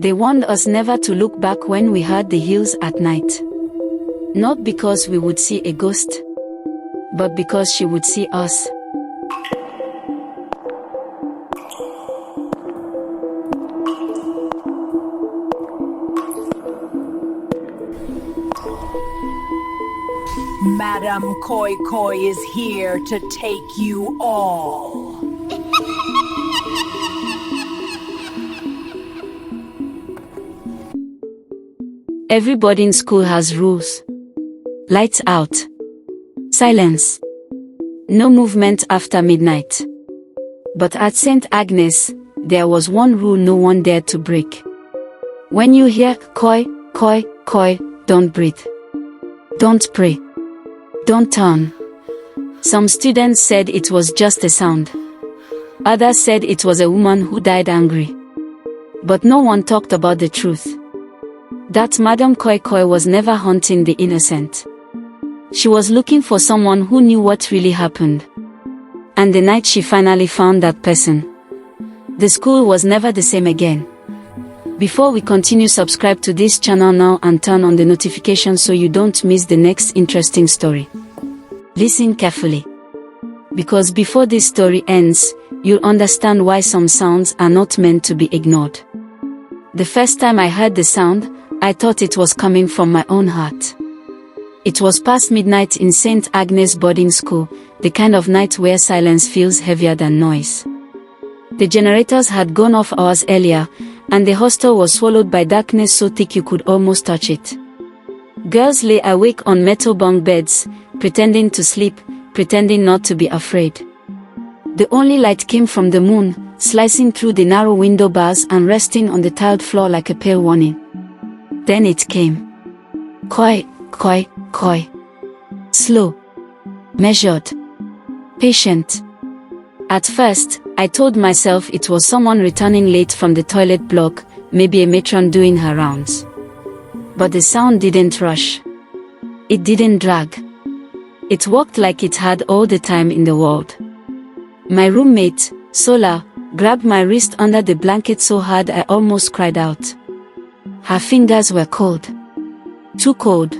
They warned us never to look back when we heard the hills at night. Not because we would see a ghost, but because she would see us. Madame Koi Koi is here to take you all. Everybody in school has rules. Lights out. Silence. No movement after midnight. But at St. Agnes, there was one rule no one dared to break. When you hear koi, koi, koi, don't breathe. Don't pray. Don't turn. Some students said it was just a sound. Others said it was a woman who died angry. But no one talked about the truth. That Madame Koi Koi was never hunting the innocent. She was looking for someone who knew what really happened. And the night she finally found that person, the school was never the same again. Before we continue, subscribe to this channel now and turn on the notifications so you don't miss the next interesting story. Listen carefully. Because before this story ends, you'll understand why some sounds are not meant to be ignored. The first time I heard the sound, I thought it was coming from my own heart. It was past midnight in St. Agnes boarding school, the kind of night where silence feels heavier than noise. The generators had gone off hours earlier, and the hostel was swallowed by darkness so thick you could almost touch it. Girls lay awake on metal bunk beds, pretending to sleep, pretending not to be afraid. The only light came from the moon, slicing through the narrow window bars and resting on the tiled floor like a pale warning. Then it came. Koi, koi, koi. Slow. Measured. Patient. At first, I told myself it was someone returning late from the toilet block, maybe a matron doing her rounds. But the sound didn't rush. It didn't drag. It walked like it had all the time in the world. My roommate, Sola, grabbed my wrist under the blanket so hard I almost cried out. Her fingers were cold. Too cold.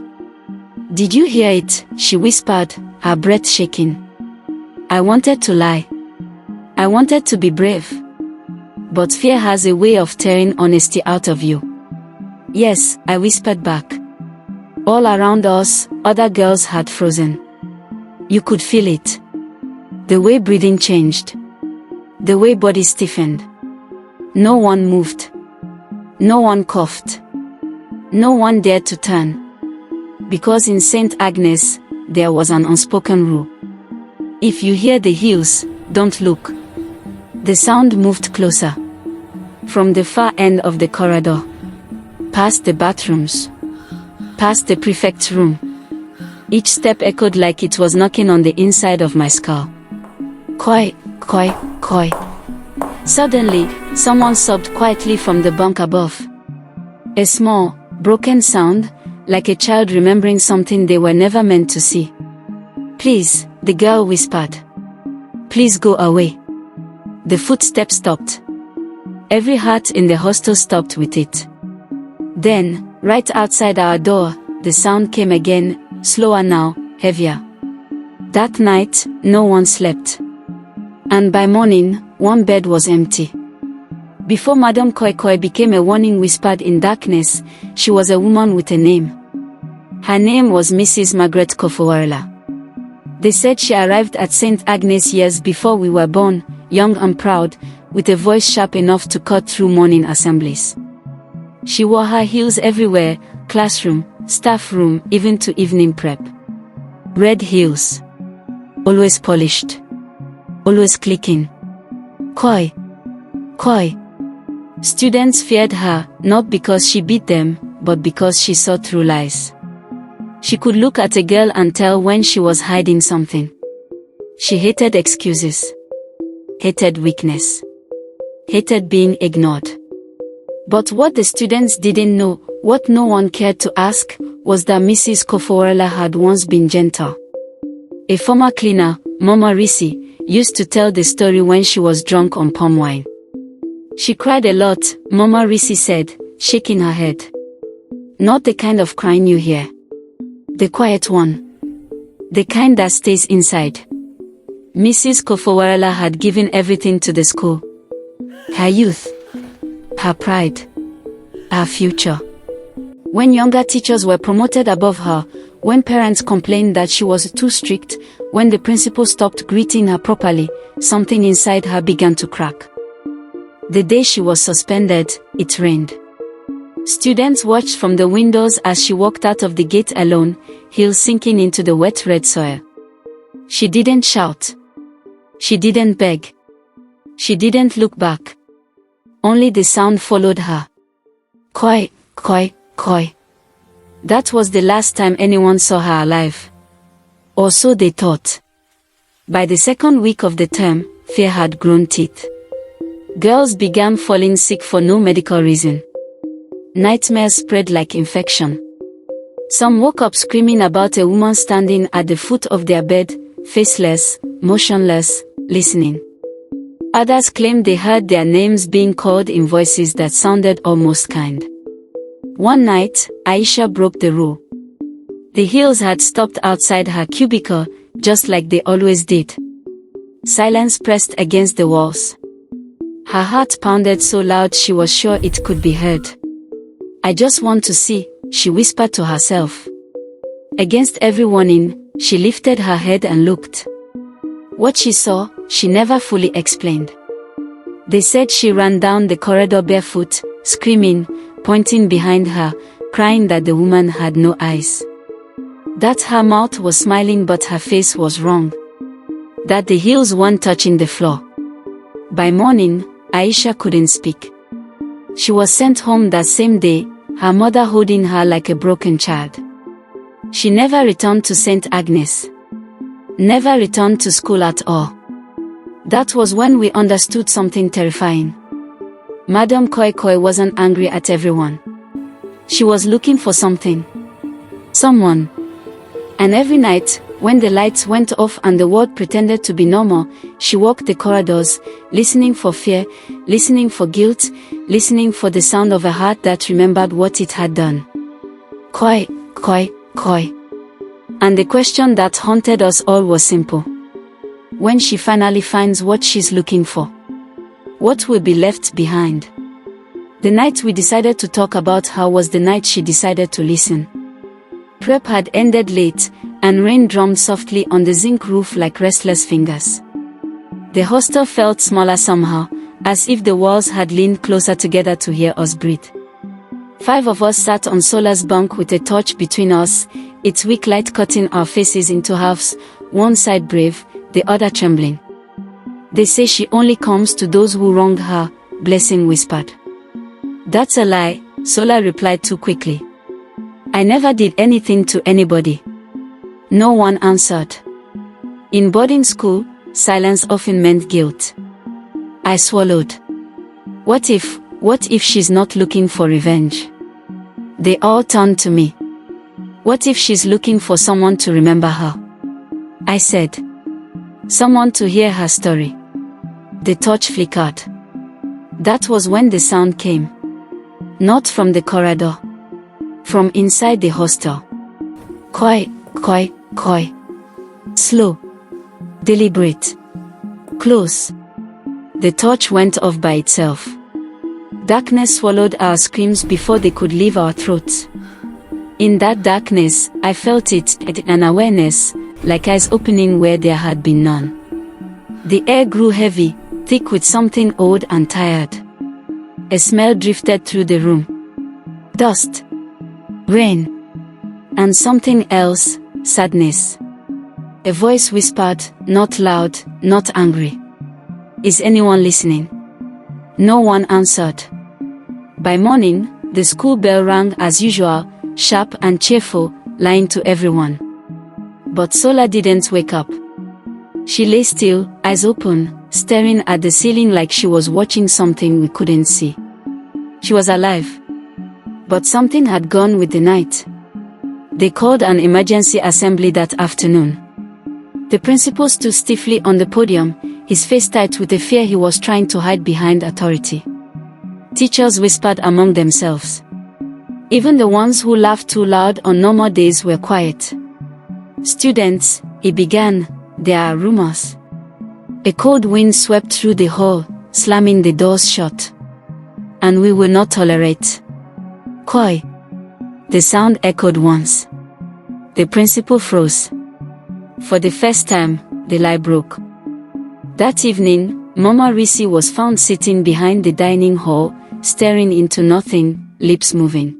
Did you hear it? She whispered, her breath shaking. I wanted to lie. I wanted to be brave. But fear has a way of tearing honesty out of you. Yes, I whispered back. All around us, other girls had frozen. You could feel it. The way breathing changed. The way body stiffened. No one moved. No one coughed. No one dared to turn. Because in St. Agnes, there was an unspoken rule. If you hear the hills, don't look. The sound moved closer. From the far end of the corridor. Past the bathrooms. Past the prefect's room. Each step echoed like it was knocking on the inside of my skull. Koi, koi, koi. Suddenly, someone sobbed quietly from the bunk above. A small, broken sound, like a child remembering something they were never meant to see. Please, the girl whispered. Please go away. The footsteps stopped. Every heart in the hostel stopped with it. Then, right outside our door, the sound came again, slower now, heavier. That night, no one slept. And by morning, one bed was empty. Before Madame Koi Koi became a warning whispered in darkness, she was a woman with a name. Her name was Mrs. Margaret Kofowarla. They said she arrived at St. Agnes years before we were born, young and proud, with a voice sharp enough to cut through morning assemblies. She wore her heels everywhere, classroom, staff room, even to evening prep. Red heels. Always polished. Always clicking. Koi. Koi. Students feared her, not because she beat them, but because she saw through lies. She could look at a girl and tell when she was hiding something. She hated excuses. Hated weakness. Hated being ignored. But what the students didn't know, what no one cared to ask, was that Mrs. Kofowarla had once been gentle. A former cleaner, Mama Risi, used to tell the story when she was drunk on palm wine. She cried a lot, Mama Risi said, shaking her head. Not the kind of crying you hear. The quiet one. The kind that stays inside. Mrs. Kofowarala had given everything to the school. Her youth. Her pride. Her future. When younger teachers were promoted above her, when parents complained that she was too strict, when the principal stopped greeting her properly, something inside her began to crack. The day she was suspended, it rained. Students watched from the windows as she walked out of the gate alone, heels sinking into the wet red soil. She didn't shout. She didn't beg. She didn't look back. Only the sound followed her. Koi, koi, koi. That was the last time anyone saw her alive. Or so they thought. By the second week of the term, fear had grown teeth. Girls began falling sick for no medical reason. Nightmares spread like infection. Some woke up screaming about a woman standing at the foot of their bed, faceless, motionless, listening. Others claimed they heard their names being called in voices that sounded almost kind. One night, Aisha broke the rule. The heels had stopped outside her cubicle, just like they always did. Silence pressed against the walls. Her heart pounded so loud she was sure it could be heard. I just want to see, she whispered to herself. Against every warning, she lifted her head and looked. What she saw, she never fully explained. They said she ran down the corridor barefoot, screaming, pointing behind her, crying that the woman had no eyes. That her mouth was smiling but her face was wrong. That the heels weren't touching the floor. By morning, Aisha couldn't speak. She was sent home that same day, her mother holding her like a broken child. She never returned to St. Agnes. Never returned to school at all. That was when we understood something terrifying. Madame Koi Koi wasn't angry at everyone. She was looking for something. Someone. And every night, when the lights went off and the world pretended to be normal, she walked the corridors, listening for fear, listening for guilt, listening for the sound of a heart that remembered what it had done. Koi, koi, koi. And the question that haunted us all was simple. When she finally finds what she's looking for, what will be left behind? The night we decided to talk about her was the night she decided to listen. Prep had ended late, and rain drummed softly on the zinc roof like restless fingers. The hostel felt smaller somehow, as if the walls had leaned closer together to hear us breathe. 5 of us sat on Sola's bunk with a torch between us, its weak light cutting our faces into halves, one side brave, the other trembling. They say she only comes to those who wrong her, Blessing whispered. That's a lie, Sola replied too quickly. I never did anything to anybody. No one answered. In boarding school, silence often meant guilt. I swallowed. What if she's not looking for revenge? They all turned to me. What if she's looking for someone to remember her? I said. Someone to hear her story. The torch flickered. That was when the sound came. Not from the corridor. From inside the hostel. Koi, koi, koi. Slow. Deliberate. Close. The torch went off by itself. Darkness swallowed our screams before they could leave our throats. In that darkness, I felt it, an awareness, like eyes opening where there had been none. The air grew heavy, thick with something old and tired. A smell drifted through the room. Dust. Rain. And something else, sadness. A voice whispered, not loud, not angry. Is anyone listening? No one answered. By morning, the school bell rang as usual, sharp and cheerful, lying to everyone. But Sola didn't wake up. She lay still, eyes open, staring at the ceiling like she was watching something we couldn't see. She was alive. But something had gone with the night. They called an emergency assembly that afternoon. The principal stood stiffly on the podium, his face tight with the fear he was trying to hide behind authority. Teachers whispered among themselves. Even the ones who laughed too loud on normal days were quiet. Students, he began, there are rumors. A cold wind swept through the hall, slamming the doors shut. And we will not tolerate. Koi. The sound echoed once. The principal froze. For the first time, the lie broke. That evening, Mama Risi was found sitting behind the dining hall, staring into nothing, lips moving.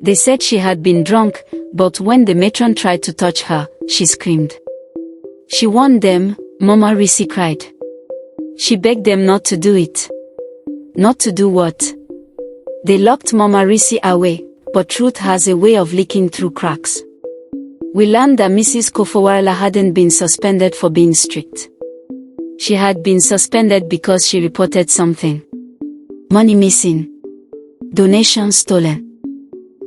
They said she had been drunk, but when the matron tried to touch her, she screamed. She warned them, Mama Risi cried. She begged them not to do it. Not to do what? They locked Mama Risi away, but truth has a way of leaking through cracks. We learned that Mrs. Kofowarala hadn't been suspended for being strict. She had been suspended because she reported something. Money missing. Donations stolen.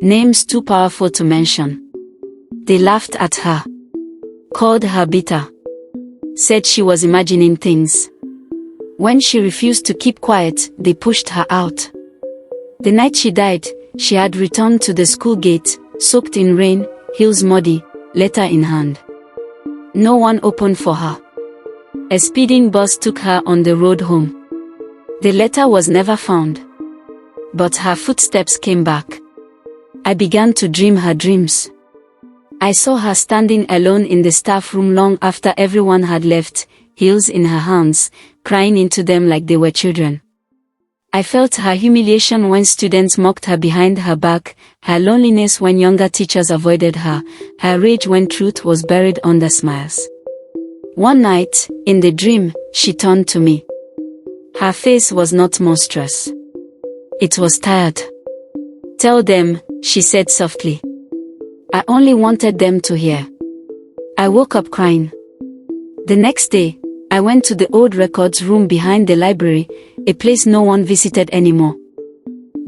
Names too powerful to mention. They laughed at her. Called her bitter. Said she was imagining things. When she refused to keep quiet, they pushed her out. The night she died, she had returned to the school gate, soaked in rain, heels muddy, letter in hand. No one opened for her. A speeding bus took her on the road home. The letter was never found. But her footsteps came back. I began to dream her dreams. I saw her standing alone in the staff room long after everyone had left, heels in her hands, crying into them like they were children. I felt her humiliation when students mocked her behind her back, her loneliness when younger teachers avoided her, her rage when truth was buried under smiles. One night, in the dream, she turned to me. Her face was not monstrous. It was tired. Tell them, she said softly. I only wanted them to hear. I woke up crying. The next day, I went to the old records room behind the library, a place no one visited anymore.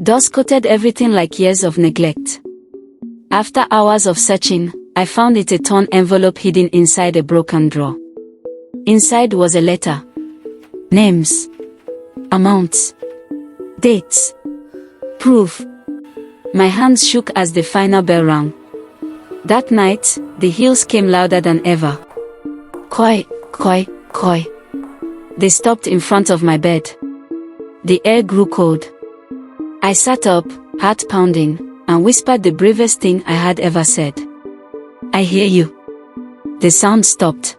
Dust coated everything like years of neglect. After hours of searching, I found it a torn envelope hidden inside a broken drawer. Inside was a letter. Names. Amounts. Dates. Proof. My hands shook as the final bell rang. That night, the heels came louder than ever. Koi, koi, koi. They stopped in front of my bed. The air grew cold. I sat up, heart pounding, and whispered the bravest thing I had ever said. I hear you. The sound stopped.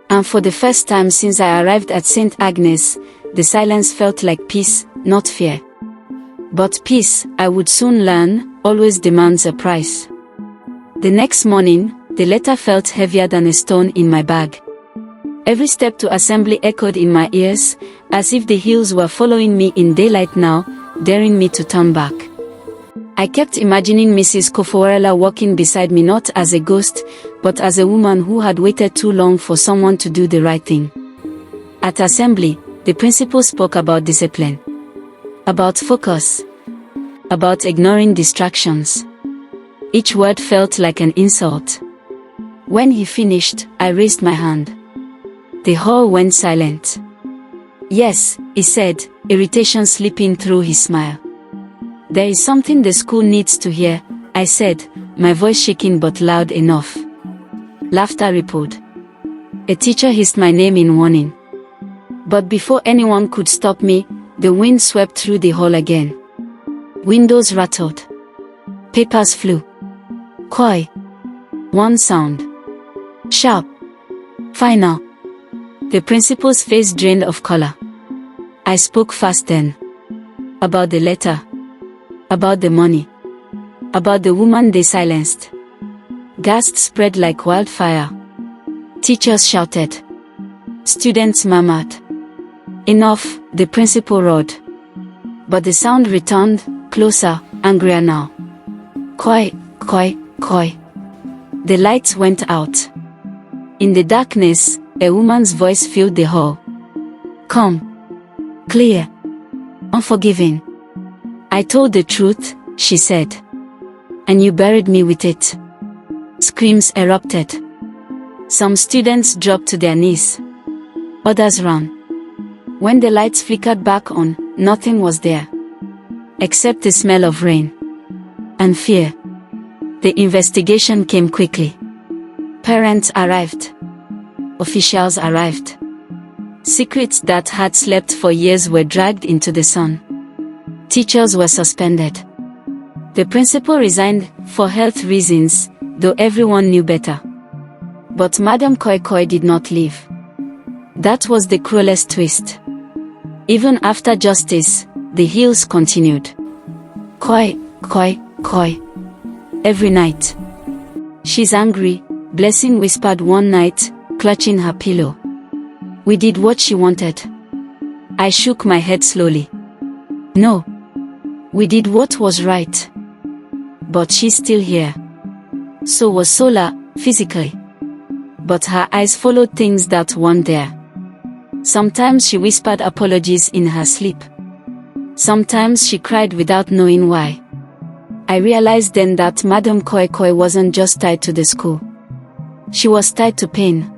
And for the first time since I arrived at St. Agnes, the silence felt like peace, not fear. But peace, I would soon learn, always demands a price. The next morning, the letter felt heavier than a stone in my bag. Every step to assembly echoed in my ears, as if the hills were following me in daylight now, daring me to turn back. I kept imagining Mrs. Kofowarala walking beside me not as a ghost, but as a woman who had waited too long for someone to do the right thing. At assembly, the principal spoke about discipline. About focus. About ignoring distractions. Each word felt like an insult. When he finished, I raised my hand. The hall went silent. Yes, he said, irritation slipping through his smile. There is something the school needs to hear, I said, my voice shaking but loud enough. Laughter rippled. A teacher hissed my name in warning. But before anyone could stop me, the wind swept through the hall again. Windows rattled. Papers flew. Koi. One sound. Sharp. Final. The principal's face drained of color. I spoke fast then. About the letter. About the money. About the woman they silenced. Gasps spread like wildfire. Teachers shouted. Students murmured. Enough, the principal roared. But the sound returned, closer, angrier now. Koi, koi, koi. The lights went out. In the darkness, a woman's voice filled the hall. Calm. Clear. Unforgiving. I told the truth, she said. And you buried me with it. Screams erupted. Some students dropped to their knees. Others ran. When the lights flickered back on, nothing was there. except the smell of rain and fear. The investigation came quickly. Parents arrived. Officials arrived. Secrets that had slept for years were dragged into the sun. Teachers were suspended. The principal resigned for health reasons, though everyone knew better. But Madame Koi Koi did not leave. That was the cruelest twist. Even after justice, the heels continued. Koi, Koi, Koi. Every night. She's angry, Blessing whispered one night, clutching her pillow. We did what she wanted. I shook my head slowly. No. We did what was right. But she's still here. So was Sola, physically. But her eyes followed things that weren't there. Sometimes she whispered apologies in her sleep. Sometimes she cried without knowing why. I realized then that Madame Koi Koi wasn't just tied to the school. She was tied to pain.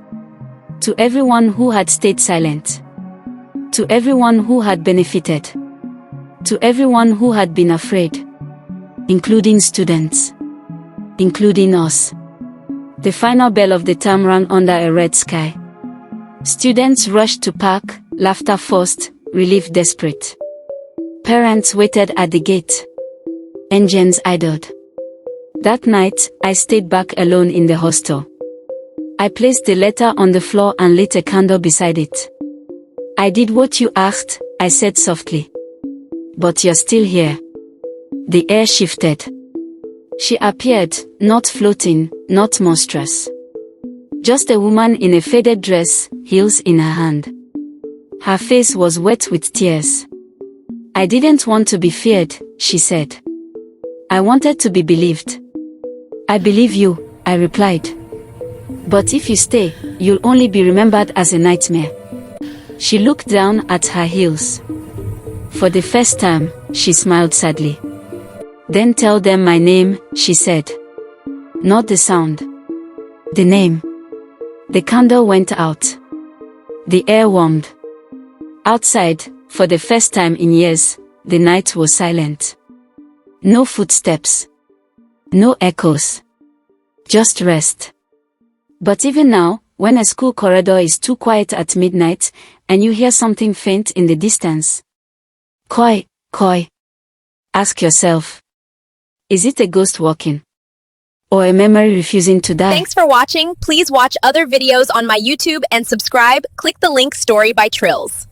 To everyone who had stayed silent. To everyone who had benefited. To everyone who had been afraid. Including students. Including us. The final bell of the term rang under a red sky. Students rushed to park, laughter forced, relief desperate. Parents waited at the gate. Engines idled. That night, I stayed back alone in the hostel. I placed the letter on the floor and lit a candle beside it. I did what you asked, I said softly. But you're still here. The air shifted. She appeared, not floating, not monstrous. Just a woman in a faded dress, heels in her hand. Her face was wet with tears. I didn't want to be feared, she said. I wanted to be believed. I believe you, I replied. But if you stay, you'll only be remembered as a nightmare. She looked down at her heels. For the first time, she smiled sadly. Then tell them my name, she said. Not the sound. The name. The candle went out. The air warmed. Outside, for the first time in years, the night was silent. No footsteps. No echoes. Just rest. But even now, when a school corridor is too quiet at midnight, and you hear something faint in the distance. Koi, Koi. Ask yourself. Is it a ghost walking? Or a memory refusing to die? Thanks for watching. Please watch other videos on my YouTube and subscribe. Click the link Story by Trills.